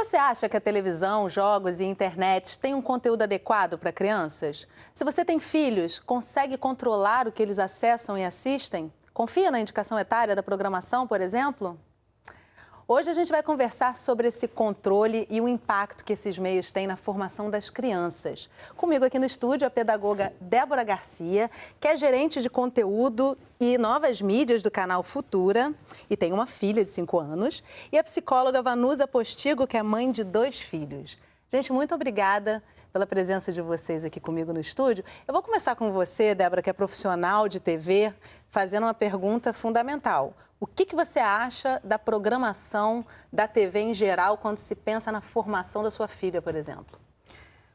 Você acha que a televisão, jogos e internet têm um conteúdo adequado para crianças? Se você tem filhos, consegue controlar o que eles acessam e assistem? Confia na indicação etária da programação, por exemplo? Hoje a gente vai conversar sobre esse controle e o impacto que esses meios têm na formação das crianças. Comigo aqui no estúdio a pedagoga Débora Garcia, que é gerente de conteúdo e novas mídias do canal Futura e tem uma filha de 5 anos, e a psicóloga Vanusa Postigo, que é mãe de 2 filhos. Gente, muito obrigada pela presença de vocês aqui comigo no estúdio. Eu vou começar com você, Débora, que é profissional de TV, fazendo uma pergunta fundamental. O que você acha da programação da TV em geral quando se pensa na formação da sua filha, por exemplo?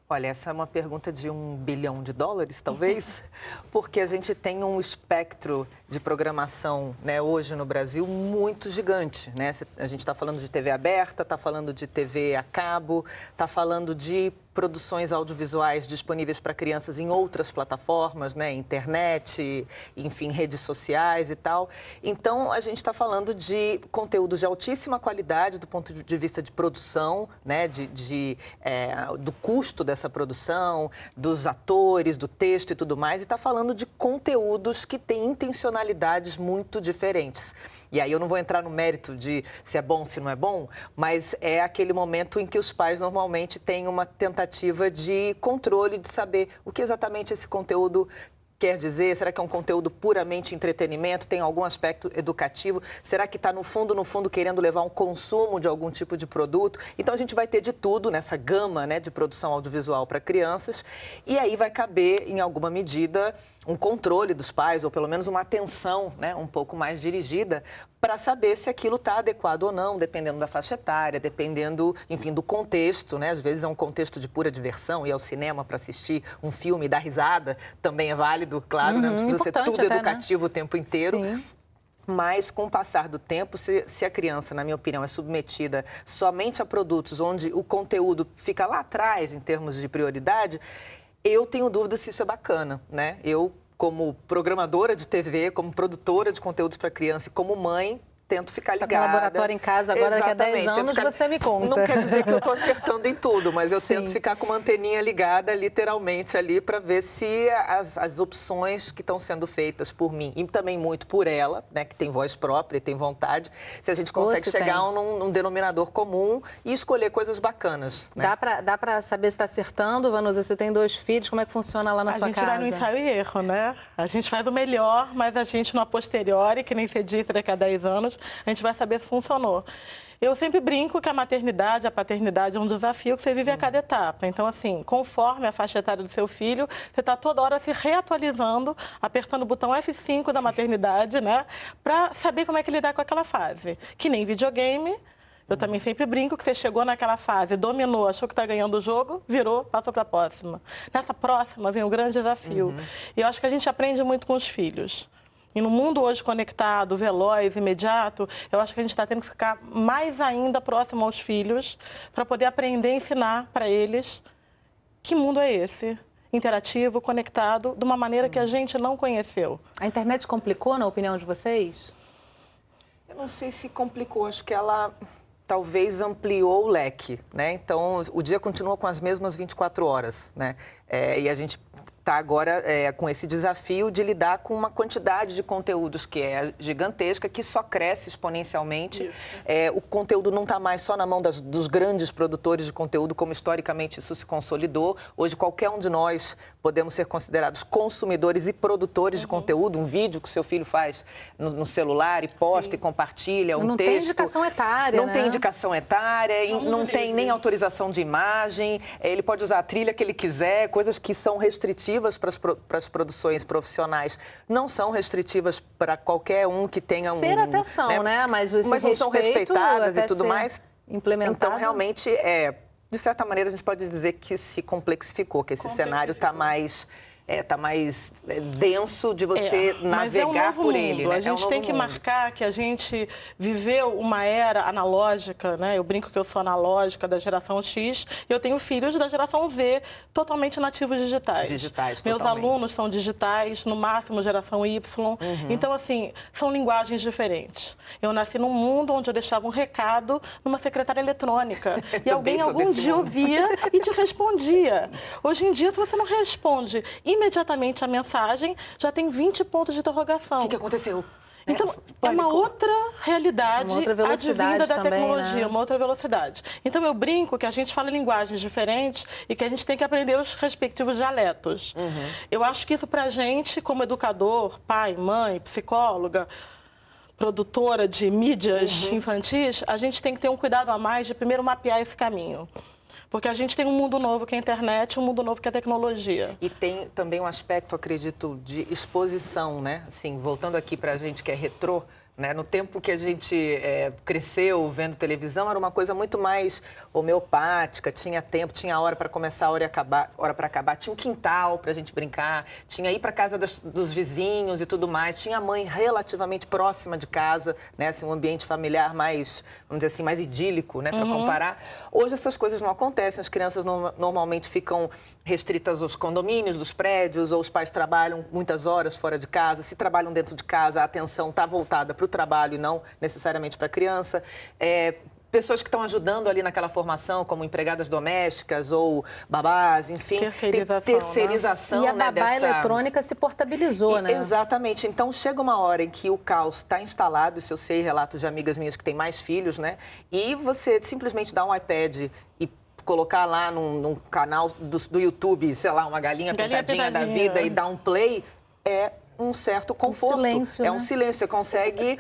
Olha, essa é uma pergunta de $1 bilhão, talvez, porque a gente tem um espectro de programação, né, hoje no Brasil muito gigante, né? A gente está falando de TV aberta, está falando de TV a cabo, está falando de produções audiovisuais disponíveis para crianças em outras plataformas, né, internet, enfim, redes sociais e tal. Então, a gente está falando de conteúdo de altíssima qualidade do ponto de vista de produção, né, do custo dessa produção, dos atores, do texto e tudo mais, e está falando de conteúdos que têm intencionalidades muito diferentes. E aí eu não vou entrar no mérito de se é bom, se não é bom, mas é aquele momento em que os pais normalmente têm uma tentativa de controle, de saber o que exatamente esse conteúdo quer dizer. Será que é um conteúdo puramente entretenimento? Tem algum aspecto educativo? Será que está, no fundo, querendo levar um consumo de algum tipo de produto? Então, a gente vai ter de tudo nessa gama, né, de produção audiovisual para crianças. E aí vai caber, em alguma medida, um controle dos pais, ou pelo menos uma atenção, né, um pouco mais dirigida, para saber se aquilo está adequado ou não, dependendo da faixa etária, dependendo, enfim, do contexto, né? Às vezes é um contexto de pura diversão, ir ao cinema para assistir um filme e dar risada, também é válido, claro, né? Não precisa ser tudo até, educativo, né, o tempo inteiro. Sim. Mas, com o passar do tempo, se a criança, na minha opinião, é submetida somente a produtos onde o conteúdo fica lá atrás, em termos de prioridade, eu tenho dúvida se isso é bacana, né? Eu, como programadora de TV, como produtora de conteúdos para criança e como mãe, tento ficar ligada. Você está com um laboratório em casa agora, daqui a 10 anos, você me conta. Não quer dizer que eu estou acertando em tudo, mas eu tento ficar com uma anteninha ligada, literalmente, ali, para ver se as opções que estão sendo feitas por mim, e também muito por ela, né, que tem voz própria e tem vontade, se a gente consegue chegar a um denominador comum e escolher coisas bacanas. Né? Dá para saber se está acertando, Vanusa? Você tem 2 filhos, como é que funciona lá na sua casa? A gente vai no ensaio e erro, né? A gente faz o melhor, mas a gente, no a posteriori, que nem você disse, daqui a 10 anos, a gente vai saber se funcionou. Eu sempre brinco que a maternidade, a paternidade é um desafio que você vive a cada etapa. Então, assim, conforme a faixa etária do seu filho, você está toda hora se reatualizando, apertando o botão F5 da maternidade, né? Para saber como é que lidar com aquela fase. Que nem videogame. Eu também sempre brinco que você chegou naquela fase, dominou, achou que está ganhando o jogo, virou, passou para a próxima. Nessa próxima vem um grande desafio. E eu acho que a gente aprende muito com os filhos. E no mundo hoje conectado, veloz, imediato, eu acho que a gente está tendo que ficar mais ainda próximo aos filhos para poder aprender a ensinar para eles que mundo é esse, interativo, conectado, de uma maneira que a gente não conheceu. A internet complicou, na opinião de vocês? Eu não sei se complicou, acho que ela talvez ampliou o leque, né? Então, o dia continua com as mesmas 24 horas, né? E a gente está agora com esse desafio de lidar com uma quantidade de conteúdos que é gigantesca, que só cresce exponencialmente. O conteúdo não está mais só na mão dos grandes produtores de conteúdo, como historicamente isso se consolidou. Hoje, qualquer um de nós podemos ser considerados consumidores e produtores de conteúdo. Um vídeo que o seu filho faz no celular e posta e compartilha, um texto. Não tem indicação etária, Não tem indicação etária, não tem nem autorização de imagem. Ele pode usar a trilha que ele quiser, coisas que são restritivas para as produções profissionais, não são restritivas para qualquer um que tenha ser até são, né? Mas não são respeitadas e tudo mais. Implementado. Então, realmente, de certa maneira, a gente pode dizer que se complexificou, que esse cenário está mais tá mais denso de você navegar por mundo. ele. Né? A gente tem que marcar que a gente viveu uma era analógica, né? Eu brinco que eu sou analógica da geração X e eu tenho filhos da geração Z totalmente nativos digitais. Meus alunos são digitais, no máximo geração Y. Então, assim, são linguagens diferentes. Eu nasci num mundo onde eu deixava um recado numa secretária eletrônica e alguém algum dia ouvia e te respondia. Hoje em dia, se você não responde imediatamente a mensagem, já tem 20 pontos de interrogação. O que aconteceu? Então, é uma outra realidade advinda da tecnologia, né? Uma outra velocidade. Então, eu brinco que a gente fala linguagens diferentes e que a gente tem que aprender os respectivos dialetos. Eu acho que isso, pra gente, como educador, pai, mãe, psicóloga, produtora de mídias infantis, a gente tem que ter um cuidado a mais de primeiro mapear esse caminho. Porque a gente tem um mundo novo que é a internet, um mundo novo que é a tecnologia. E tem também um aspecto, acredito, de exposição, né? Assim, voltando aqui para a gente que é retrô, né? No tempo que a gente cresceu vendo televisão, era uma coisa muito mais homeopática, tinha tempo, tinha hora para começar, hora para acabar, tinha um quintal para a gente brincar, tinha ir para casa dos vizinhos e tudo mais, tinha a mãe relativamente próxima de casa, né? Assim, um ambiente familiar mais, vamos dizer assim, mais idílico, né? Para comparar. Hoje essas coisas não acontecem, as crianças normalmente ficam restritas aos condomínios, dos prédios, ou os pais trabalham muitas horas fora de casa, se trabalham dentro de casa, a atenção está voltada para o trabalho e não necessariamente para a criança. Pessoas que estão ajudando ali naquela formação, como empregadas domésticas ou babás, enfim. Terceirização, né? E a babá eletrônica se portabilizou, né? Exatamente. Então, chega uma hora em que o caos está instalado, isso eu sei, relatos de amigas minhas que têm mais filhos, né? E você simplesmente dá um iPad e colocar lá num canal do YouTube, sei lá, uma galinha pintadinha da vida e dar um play, é um certo conforto. Um silêncio, um silêncio. Você consegue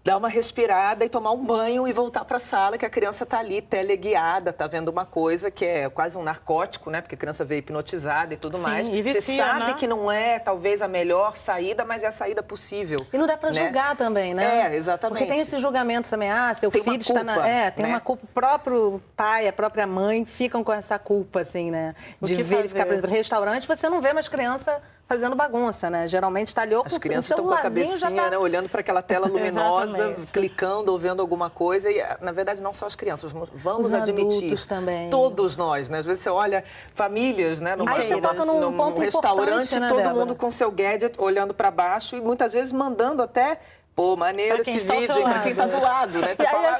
dar uma respirada e tomar um banho e voltar para a sala, que a criança está ali, teleguiada, está vendo uma coisa que é quase um narcótico, né? Porque a criança veio hipnotizada e tudo mais. E vicia, você sabe, né? que não é, talvez, a melhor saída, mas é a saída possível. E não dá para julgar também, né? Exatamente. Porque tem esse julgamento também. Seu tem filho está tem uma culpa. O próprio pai, a própria mãe ficam com essa culpa, assim, né? De verificar, por exemplo, restaurante, você não vê mais criança fazendo bagunça, né? Geralmente está ali ou com as crianças estão com a cabecinha, né, olhando para aquela tela luminosa, clicando ou vendo alguma coisa. E, na verdade, não só as crianças, vamos os admitir. Adultos também. Todos nós, né? Às vezes você olha famílias, né? Aí você toca num ponto restaurante, né, todo Débora? mundo com seu gadget, olhando para baixo e muitas vezes mandando até... Pô, maneiro esse vídeo, para quem está do lado, né?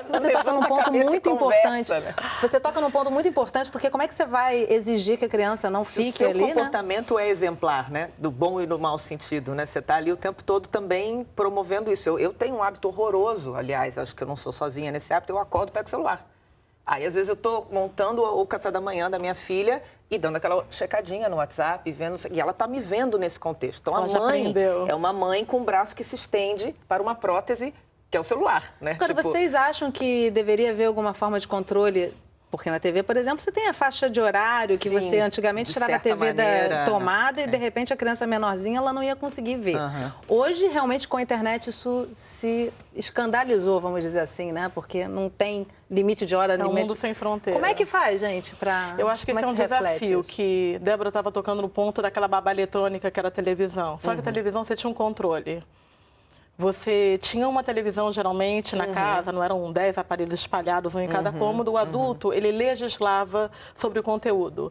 Você toca num ponto muito importante. Né? Você toca num ponto muito importante, porque como é que você vai exigir que a criança não fique ali, né? O seu comportamento é exemplar, né? Do bom e do mau sentido, né? Você está ali o tempo todo também promovendo isso. Eu tenho um hábito horroroso, aliás, acho que eu não sou sozinha nesse hábito, eu acordo e pego o celular. Aí, às vezes, eu estou montando o café da manhã da minha filha e dando aquela checadinha no WhatsApp, vendo, e ela está me vendo nesse contexto. Então, a mãe é uma mãe com um braço que se estende para uma prótese, que é o celular, né? Agora, vocês acham que deveria haver alguma forma de controle? Porque na TV, por exemplo, você tem a faixa de horário que você antigamente tirava a TV da tomada e, de repente, a criança menorzinha ela não ia conseguir ver. Hoje, realmente, com a internet, isso se escandalizou, vamos dizer assim, né? Porque não tem limite de hora. É um mundo sem fronteira. Como é que faz, gente, para... Eu acho que esse é um desafio que Débora estava tocando no ponto daquela babá eletrônica que era a televisão. Só que a televisão você tinha um controle. Você tinha uma televisão, geralmente, na casa, não eram 10 aparelhos espalhados, um em cada cômodo. O adulto, ele legislava sobre o conteúdo.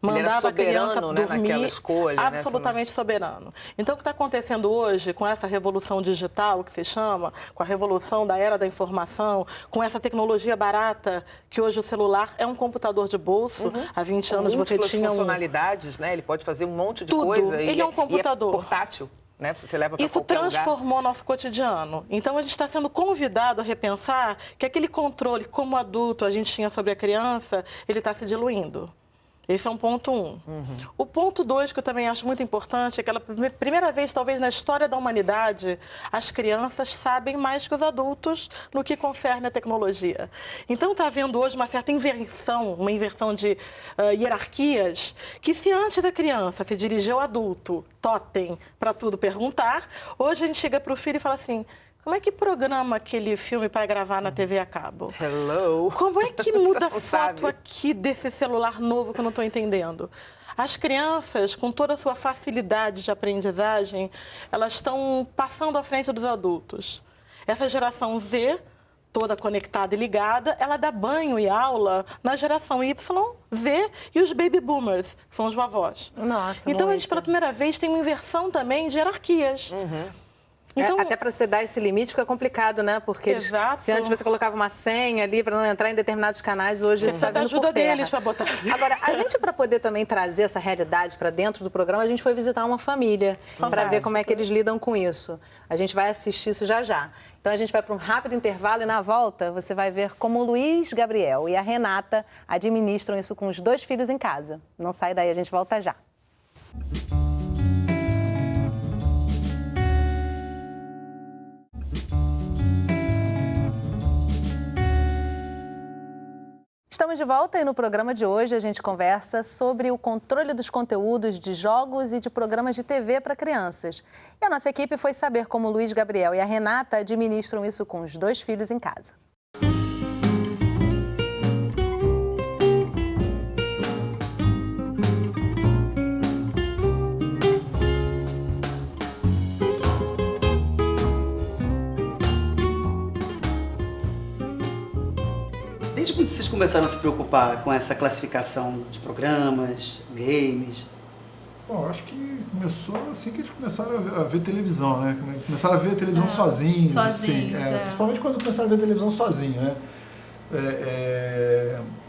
Mandava a criança dormir, naquela escolha, absolutamente soberano. Então, o que está acontecendo hoje, com essa revolução digital, que se chama, com a revolução da era da informação, com essa tecnologia barata, que hoje o celular é um computador de bolso. Há 20 anos você tinha funcionalidades, né? Ele pode fazer um monte de tudo. coisa. Ele é um computador. E é portátil. Né? Você leva para isso transformou nosso cotidiano. Então, a gente está sendo convidado a repensar que aquele controle, como adulto, a gente tinha sobre a criança, ele está se diluindo. Esse é um ponto 1. O ponto 2, que eu também acho muito importante, é que pela primeira vez, talvez, na história da humanidade, as crianças sabem mais que os adultos no que concerne a tecnologia. Então, está havendo hoje uma certa inversão, uma inversão de hierarquias, que se antes a criança se dirigia ao adulto, totem, para tudo perguntar, hoje a gente chega para o filho e fala assim... Como é que programa aquele filme para gravar na TV a cabo? Hello! Como é que muda a foto aqui desse celular novo que eu não estou entendendo? As crianças, com toda a sua facilidade de aprendizagem, elas estão passando à frente dos adultos. Essa geração Z, toda conectada e ligada, ela dá banho e aula na geração Y, Z e os baby boomers, que são os vovós. Nossa, então, a gente, muito. pela primeira vez, tem uma inversão também de hierarquias. Então, até para você dar esse limite fica complicado, né? Porque se antes você colocava uma senha ali para não entrar em determinados canais, hoje isso está vindo ajuda por terra. deles para botar. Agora, a gente, para poder também trazer essa realidade para dentro do programa, a gente foi visitar uma família para ver como é que eles lidam com isso. A gente vai assistir isso já já. Então, a gente vai para um rápido intervalo e, na volta, você vai ver como o Luiz Gabriel e a Renata administram isso com os 2 filhos em casa. Não sai daí, a gente volta já. Estamos de volta e no programa de hoje a gente conversa sobre o controle dos conteúdos de jogos e de programas de TV para crianças. E a nossa equipe foi saber como o Luiz Gabriel e a Renata administram isso com os 2 filhos em casa. Desde quando vocês começaram a se preocupar com essa classificação de programas, games? Bom, acho que começou assim que eles começaram a ver televisão, né? Começaram a ver televisão sozinhos. Assim, principalmente quando começaram a ver televisão sozinho, né?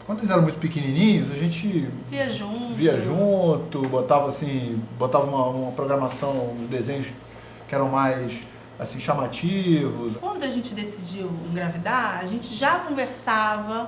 Quando eles eram muito pequenininhos, a gente via junto, botava uma programação, uns desenhos que eram mais assim, chamativos. Quando a gente decidiu engravidar, a gente já conversava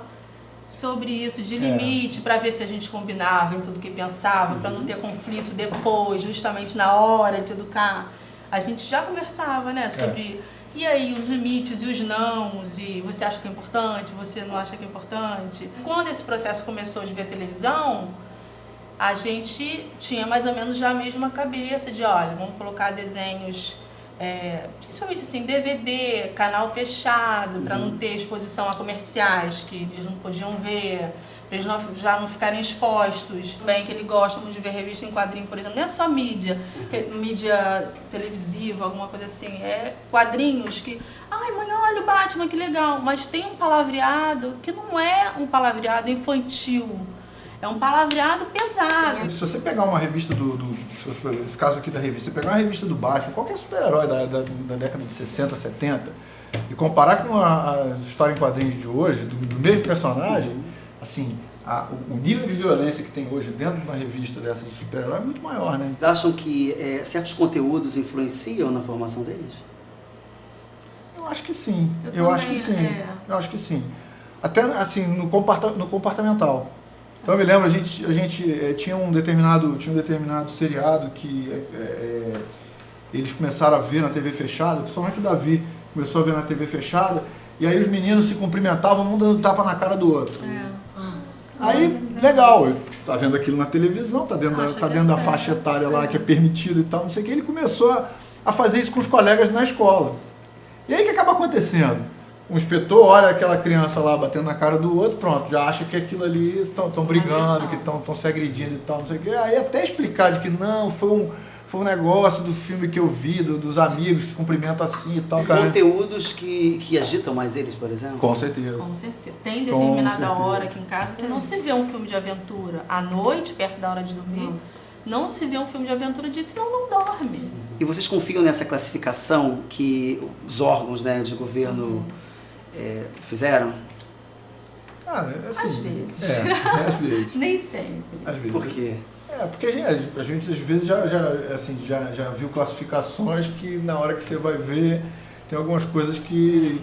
sobre isso, de limite, para ver se a gente combinava em tudo que pensava, para não ter conflito depois, justamente na hora de educar. A gente já conversava, né, sobre... E aí, os limites e os nãos, e você acha que é importante, você não acha que é importante. Quando esse processo começou de ver televisão, a gente tinha mais ou menos já a mesma cabeça de, olha, vamos colocar desenhos... principalmente assim, DVD, canal fechado, para não ter exposição a comerciais que eles não podiam ver, para eles já não ficarem expostos. Bem que ele gosta muito de ver revista em quadrinho, por exemplo, não é só mídia televisiva, alguma coisa assim, é quadrinhos que, ai mãe, olha o Batman, que legal, mas tem um palavreado que não é um palavreado infantil. É um palavreado pesado. Se você pegar uma revista esse caso aqui da revista, você pegar uma revista do Batman, qualquer super-herói da década de 60, 70, e comparar com a história em quadrinhos de hoje, do mesmo personagem, assim, o nível de violência que tem hoje dentro de uma revista dessa de super-herói é muito maior, né? Vocês acham que certos conteúdos influenciam na formação deles? Eu acho que sim. Eu acho que sim. Até, assim, no comportamental. Então eu me lembro, a gente tinha um determinado seriado que eles começaram a ver na TV fechada, principalmente o Davi começou a ver na TV fechada, e aí os meninos se cumprimentavam, um dando tapa na cara do outro. Aí, legal, tá vendo aquilo na televisão, tá dentro da faixa etária lá que é permitido e tal, não sei o que, ele começou a fazer isso com os colegas na escola. E aí o que acaba acontecendo? Um inspetor olha aquela criança lá batendo na cara do outro, pronto, já acha que aquilo ali estão brigando, que estão se agredindo e tal, não sei o quê. Aí até explicar de que não, foi um negócio do filme que eu vi, dos amigos que se cumprimentam assim e tal. Conteúdos que agitam mais eles, por exemplo? Com certeza. Com certeza. Tem determinada hora aqui em casa que não se vê um filme de aventura à noite, perto da hora de dormir. Não se vê um filme de aventura de senão não dorme. E vocês confiam nessa classificação que os órgãos, né, de governo fizeram? Cara, assim, Às vezes. Às vezes. Nem sempre. Às vezes. Por quê? Porque a gente às vezes já viu classificações que na hora que você vai ver tem algumas coisas que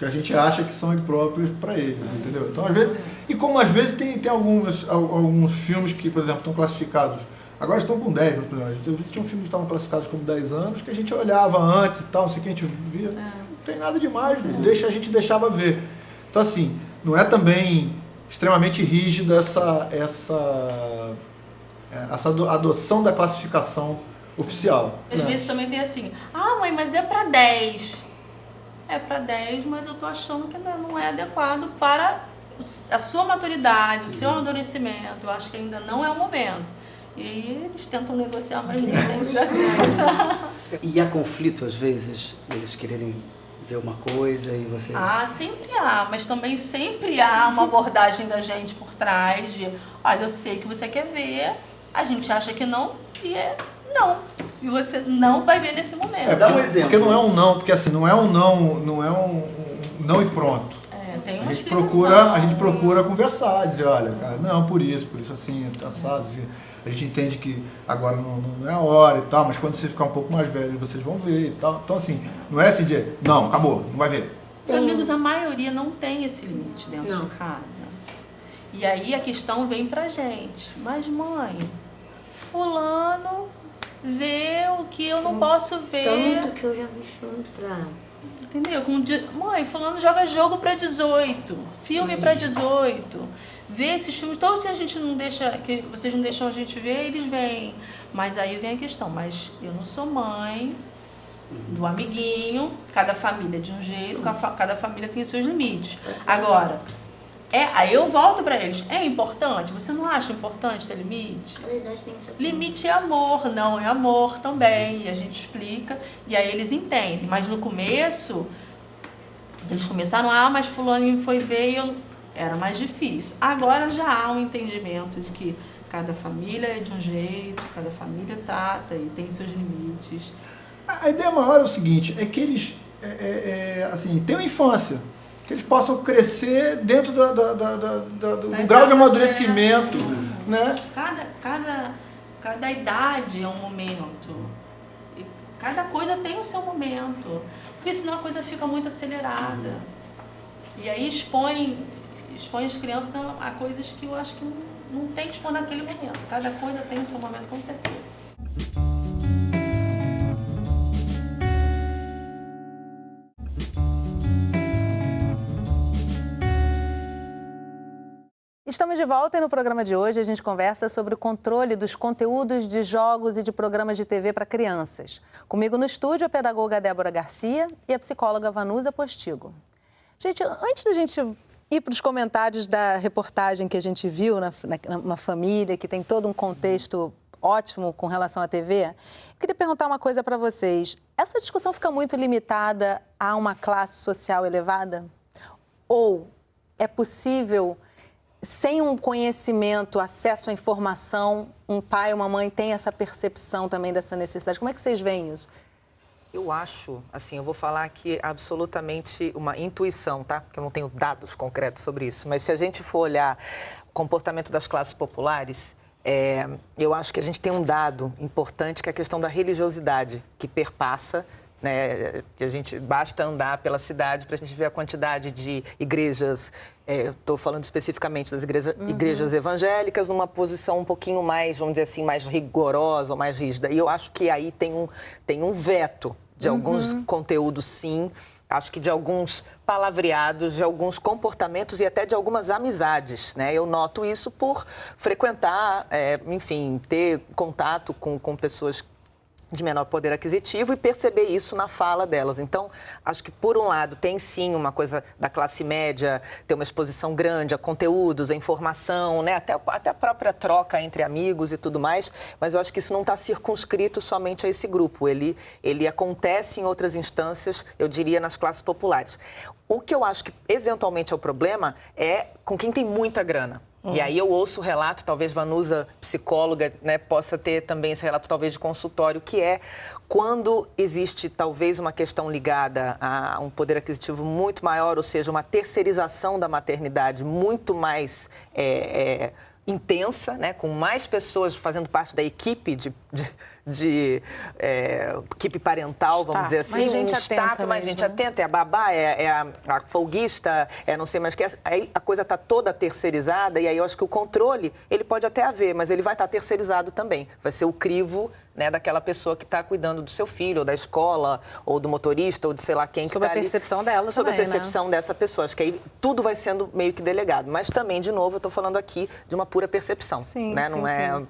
a gente acha que são impróprias para eles, entendeu? Então, às vezes, e como às vezes tem alguns filmes que, por exemplo, estão classificados, agora estão com 10, por exemplo, tinha um filme que estavam classificados como 10 anos, que a gente olhava antes e tal, não sei o que a gente via, não tem nada demais, a gente deixava ver. Então, assim, não é também extremamente rígida essa adoção da classificação oficial. Às vezes também tem assim, mãe, mas é para 10. É para 10, mas eu tô achando que não é adequado para a sua maturidade, o seu amadurecimento. Eu acho que ainda não é o momento. E aí eles tentam negociar, mas nem sempre dá certo. E há conflito, às vezes, eles quererem ver uma coisa e vocês... Ah, sempre há, mas também sempre há uma abordagem da gente por trás de, olha, eu sei que você quer ver, a gente acha que não, e é não. E você não vai ver nesse momento. Dá um exemplo. Porque não é um não, porque assim, não é um não e pronto. Tem uma A explicação. gente procura conversar, dizer, olha, cara, não, por isso assim, assado. A gente entende que agora não é a hora e tal, mas quando você ficar um pouco mais velho, vocês vão ver e tal. Então, assim, não é assim dizer, não, acabou, não vai ver. Os amigos, a maioria não tem esse limite dentro de casa. E aí a questão vem pra gente. Mas, mãe, fulano vê o que eu não posso ver. Tanto que eu já vi filme pra... Entendeu? Mãe, fulano joga jogo pra 18, filme pra 18. Vê esses filmes, todos que a gente não deixa, que vocês não deixam a gente ver, eles vêm. Mas aí vem a questão, mas eu não sou mãe do amiguinho, cada família é de um jeito, cada família tem os seus limites. Agora, aí eu volto pra eles, é importante? Você não acha importante ter limite? Limite é amor, não é amor também, e a gente explica, e aí eles entendem. Mas no começo, eles começaram, mas fulano foi ver e era mais difícil. Agora já há um entendimento de que cada família é de um jeito, cada família trata e tem seus limites. A ideia maior é o seguinte, é que eles assim, tenham infância, que eles possam crescer dentro do grau de amadurecimento, né? Cada idade é um momento. E cada coisa tem o seu momento. Porque senão a coisa fica muito acelerada. E aí expõe as crianças a coisas que eu acho que não tem que expor naquele momento. Cada coisa tem o seu momento, com certeza. Estamos de volta e no programa de hoje a gente conversa sobre o controle dos conteúdos de jogos e de programas de TV para crianças. Comigo no estúdio a pedagoga Débora Garcia e a psicóloga Vanusa Postigo. Gente, antes da gente ir para os comentários da reportagem que a gente viu na família, que tem todo um contexto ótimo com relação à TV, eu queria perguntar uma coisa para vocês. Essa discussão fica muito limitada a uma classe social elevada? Ou é possível, sem um conhecimento, acesso à informação, um pai ou uma mãe tem essa percepção também dessa necessidade? Como é que vocês veem isso? Eu acho, assim, eu vou falar aqui absolutamente uma intuição, tá? Porque eu não tenho dados concretos sobre isso. Mas se a gente for olhar o comportamento das classes populares, eu acho que a gente tem um dado importante, que é a questão da religiosidade, que perpassa, né? Que a gente basta andar pela cidade para a gente ver a quantidade de igrejas, estou falando especificamente das igrejas evangélicas, numa posição um pouquinho mais, vamos dizer assim, mais rigorosa ou mais rígida. E eu acho que aí tem um veto de alguns conteúdos, sim. Acho que de alguns palavreados, de alguns comportamentos e até de algumas amizades, né? Eu noto isso por frequentar, enfim, ter contato com pessoas de menor poder aquisitivo e perceber isso na fala delas. Então, acho que, por um lado, tem sim uma coisa da classe média, ter uma exposição grande a conteúdos, a informação, né? Até a própria troca entre amigos e tudo mais, mas eu acho que isso não está circunscrito somente a esse grupo. Ele acontece em outras instâncias, eu diria, nas classes populares. O que eu acho que, eventualmente, é o problema é com quem tem muita grana. E aí eu ouço o relato, talvez Vanusa, psicóloga, né, possa ter também esse relato, talvez, de consultório, que é quando existe, talvez, uma questão ligada a um poder aquisitivo muito maior, ou seja, uma terceirização da maternidade muito mais intensa, né, com mais pessoas fazendo parte da equipe equipe parental, vamos dizer assim, mais gente atenta, mais gente atenta, é a babá, é a folguista, não sei mais o que, aí a coisa está toda terceirizada e aí eu acho que o controle, ele pode até haver, mas ele vai estar terceirizado também, vai ser o crivo, né, daquela pessoa que está cuidando do seu filho, ou da escola, ou do motorista, ou de sei lá quem que está ali. Sob a percepção dela Sob também, a percepção dessa pessoa. Acho que aí tudo vai sendo meio que delegado. Mas também, de novo, eu estou falando aqui de uma pura percepção. Sim, né? sim, Não é... sim.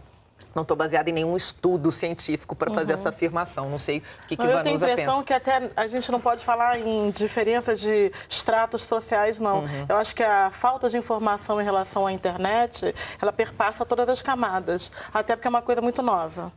Não estou baseada em nenhum estudo científico para fazer essa afirmação. Não sei o que Eu tenho a Vanusa impressão pensa. que até a gente não pode falar em diferença de estratos sociais, não. Eu acho que a falta de informação em relação à internet, ela perpassa todas as camadas, até porque é uma coisa muito nova.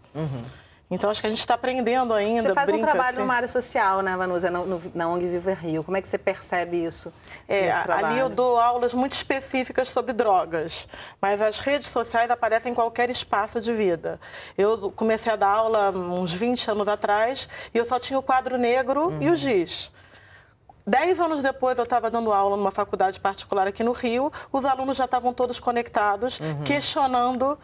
Então, acho que a gente está aprendendo ainda. Você faz um trabalho assim. numa área social, né, Vanusa, na ONG Viva Rio. Como é que você percebe isso nesse trabalho? Ali eu dou aulas muito específicas sobre drogas, mas as redes sociais aparecem em qualquer espaço de vida. Eu comecei a dar aula uns 20 anos atrás e eu só tinha o quadro negro e o giz. 10 anos depois, eu estava dando aula numa faculdade particular aqui no Rio, os alunos já estavam todos conectados, questionando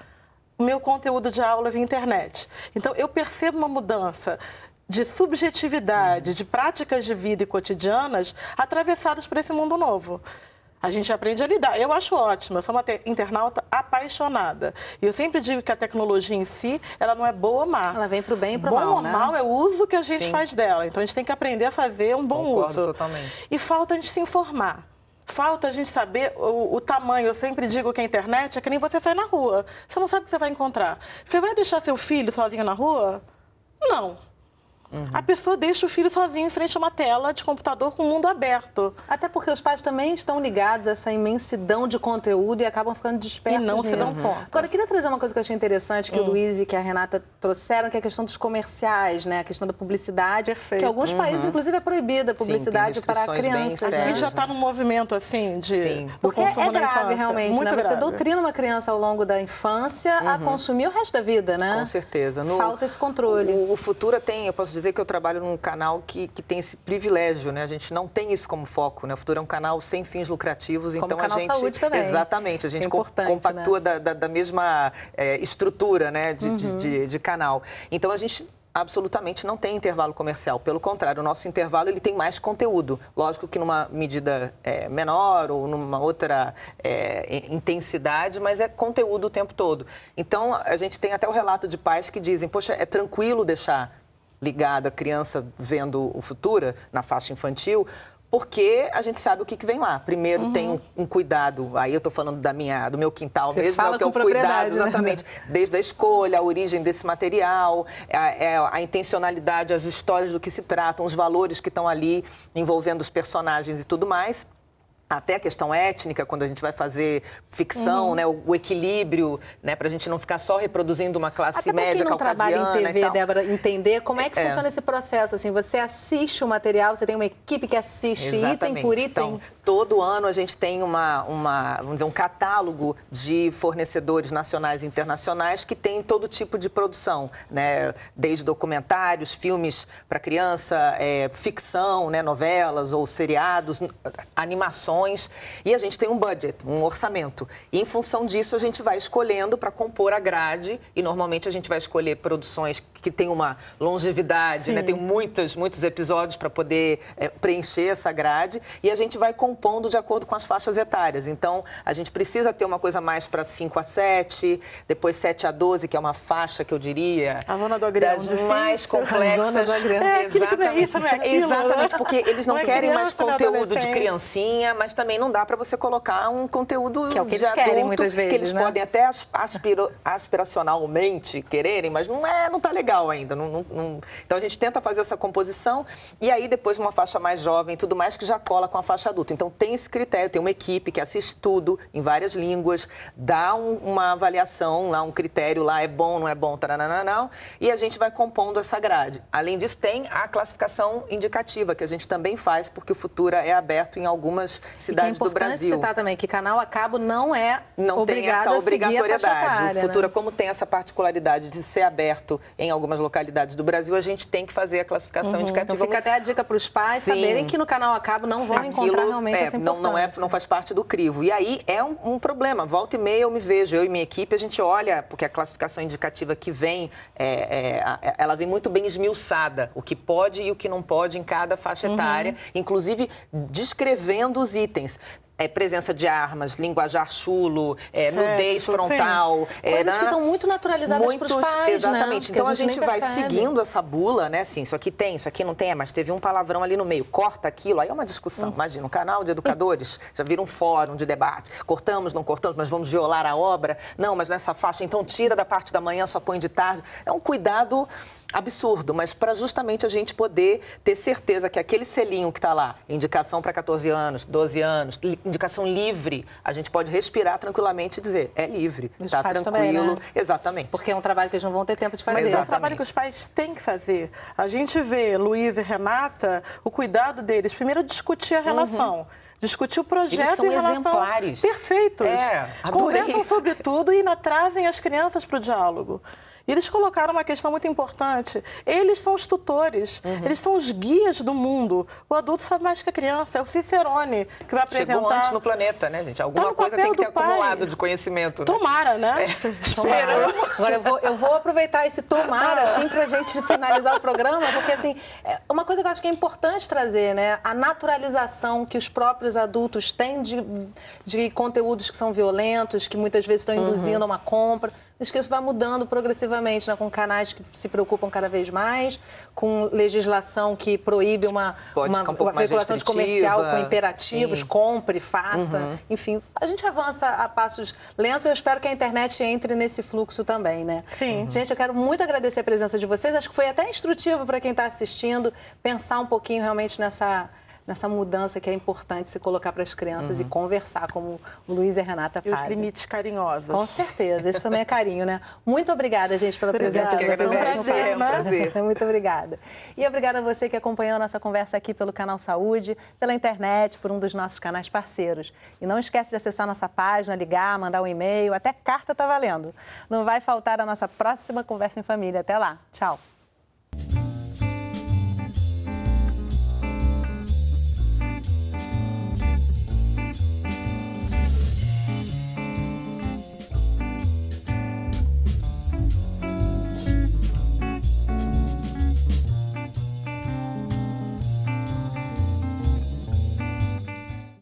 o meu conteúdo de aula via internet. Então, eu percebo uma mudança de subjetividade, de práticas de vida e cotidianas atravessadas por esse mundo novo. A gente aprende a lidar. Eu acho ótimo, eu sou uma internauta apaixonada. E eu sempre digo que a tecnologia em si, ela não é boa ou má. Ela vem para o bem e para o mal, Bom ou né? mal é o uso que a gente faz dela. Então, a gente tem que aprender a fazer um bom Concordo uso. totalmente. E falta a gente se informar. Falta a gente saber o tamanho. Eu sempre digo que a internet é que nem você sai na rua. Você não sabe o que você vai encontrar. Você vai deixar seu filho sozinho na rua? Não. A pessoa deixa o filho sozinho em frente a uma tela de computador com o mundo aberto. Até porque os pais também estão ligados a essa imensidão de conteúdo e acabam ficando dispersos E não se dão nisso. conta. Agora, eu queria trazer uma coisa que eu achei interessante, que o Luiz e que a Renata trouxeram, que é a questão dos comerciais, né? A questão da publicidade, Perfeito. que em alguns países, inclusive, é proibida a publicidade para restrições bem crianças. A sérias. gente já está num movimento assim Sim. do Porque consumo é na grave, infância. realmente, Muito né? Você grave. doutrina uma criança ao longo da infância a consumir o resto da vida, né? Com certeza. Falta esse controle. O Futura tem, eu posso dizer que eu trabalho num canal que tem esse privilégio, né? A gente não tem isso como foco, né? O Futura é um canal sem fins lucrativos, Como então canal a gente... saúde também. Exatamente, a gente É importante, compactua da mesma estrutura, né? De canal. Então a gente absolutamente não tem intervalo comercial. Pelo contrário, o nosso intervalo ele tem mais conteúdo. Lógico que numa medida menor ou numa outra intensidade, mas é conteúdo o tempo todo. Então, a gente tem até o relato de pais que dizem, poxa, é tranquilo deixar ligada a criança vendo o Futura na faixa infantil, porque a gente sabe o que vem lá. Primeiro tem um cuidado, aí eu estou falando do meu quintal Você mesmo, fala que é o com cuidado, propriedade, né? exatamente, desde a escolha, a origem desse material, a intencionalidade, as histórias do que se tratam, os valores que estão ali envolvendo os personagens e tudo mais. Até a questão étnica, quando a gente vai fazer ficção, né, o equilíbrio, né, para a gente não ficar só reproduzindo uma classe Até média quem não trabalha caucasiana em e TV, tal. Débora, entender como é que funciona esse processo. Assim, você assiste o material, você tem uma equipe que assiste item por item. Então, todo ano a gente tem vamos dizer, um catálogo de fornecedores nacionais e internacionais que tem todo tipo de produção, né? Desde documentários, filmes para criança, ficção, né? Novelas ou seriados, animações. E a gente tem um budget, um orçamento. E em função disso a gente vai escolhendo para compor a grade e normalmente a gente vai escolher produções que têm uma longevidade, né? Tem muitos episódios para poder preencher essa grade e a gente vai compondo de acordo com as faixas etárias. Então, a gente precisa ter uma coisa mais para 5 a 7, depois 7 a 12, que é uma faixa que eu diria... A zona do agrião das difícil. mais complexas. A zona do agrião. Aquilo que não é isso, não é aquilo, Exatamente, né? porque eles não Não é querem mais criança, não é conteúdo de adolescente. criancinha, mas também não dá para você colocar um conteúdo Que é o que de eles querem adulto, muitas vezes, que eles né? podem até aspiracionalmente quererem, mas não tá legal ainda. Então a gente tenta fazer essa composição e aí depois uma faixa mais jovem e tudo mais que já cola com a faixa adulta. Então tem esse critério, tem uma equipe que assiste tudo em várias línguas, dá uma avaliação lá, um critério lá, é bom, não é bom, tarananã, e a gente vai compondo essa grade. Além disso, tem a classificação indicativa, que a gente também faz, porque o Futura é aberto em algumas cidades do Brasil. E que é importante citar também que canal a cabo não tem essa a seguir a faixa obrigatoriedade. etária, O Futura, né? como tem essa particularidade de ser aberto em algumas localidades do Brasil, a gente tem que fazer a classificação indicativa. Então fica até a dica para os pais Sim. saberem que no canal a cabo não vão encontrar realmente essa importância. não faz parte do crivo. E aí é um problema. Volta e meia eu me vejo, eu e minha equipe, a gente olha, porque a classificação indicativa que vem, ela vem muito bem esmiuçada, o que pode e o que não pode em cada faixa etária, inclusive descrevendo os itens. presença de armas, linguajar chulo, nudez frontal. Coisas que estão muito naturalizadas para os pais, exatamente. né? Então a gente vai seguindo essa bula, né? Assim, isso aqui tem, isso aqui não tem, mas teve um palavrão ali no meio. Corta aquilo, aí é uma discussão. Imagina, um canal de educadores, já vira um fórum de debate. Cortamos, não cortamos, mas vamos violar a obra? Não, mas nessa faixa, então tira da parte da manhã, só põe de tarde. É um cuidado absurdo, mas para justamente a gente poder ter certeza que aquele selinho que está lá, indicação para 14 anos, 12 anos, indicação livre, a gente pode respirar tranquilamente e dizer, é livre, está tranquilo. Também, né? Exatamente. Porque é um trabalho que eles não vão ter tempo de fazer. Mas é um trabalho que os pais têm que fazer. A gente vê Luiz e Renata, o cuidado deles, primeiro discutir a relação. Discutir o projeto eles são em relação... exemplares. Perfeitos. Adorei. Conversam sobre tudo e ainda trazem as crianças para o diálogo. E eles colocaram uma questão muito importante. Eles são os tutores, eles são os guias do mundo. O adulto sabe mais que a criança, é o Cicerone que vai apresentar... Chegou antes no planeta, né, gente? Alguma coisa tem que ter acumulado de conhecimento. Né? Tomara, né? Esperamos. Agora, eu vou aproveitar esse tomara, assim, pra gente finalizar o programa, porque, assim, uma coisa que eu acho que é importante trazer, né? A naturalização que os próprios adultos têm de conteúdos que são violentos, que muitas vezes estão induzindo a uma compra. Acho que isso vai mudando progressivamente, né? Com canais que se preocupam cada vez mais, com legislação que proíbe uma veiculação de comercial com imperativos, compre, faça. Enfim, a gente avança a passos lentos e eu espero que a internet entre nesse fluxo também, né? Sim. Gente, eu quero muito agradecer a presença de vocês. Acho que foi até instrutivo para quem está assistindo pensar um pouquinho realmente nessa mudança que é importante se colocar para as crianças e conversar, como o Luiz e a Renata fazem. E os limites carinhosos. Com certeza, isso também é carinho, né? Muito obrigada, gente, pela presença de vocês. É um prazer. Muito obrigada. E obrigada a você que acompanhou a nossa conversa aqui pelo Canal Saúde, pela internet, por um dos nossos canais parceiros. E não esquece de acessar nossa página, ligar, mandar um e-mail, até carta tá valendo. Não vai faltar a nossa próxima Conversa em Família. Até lá. Tchau.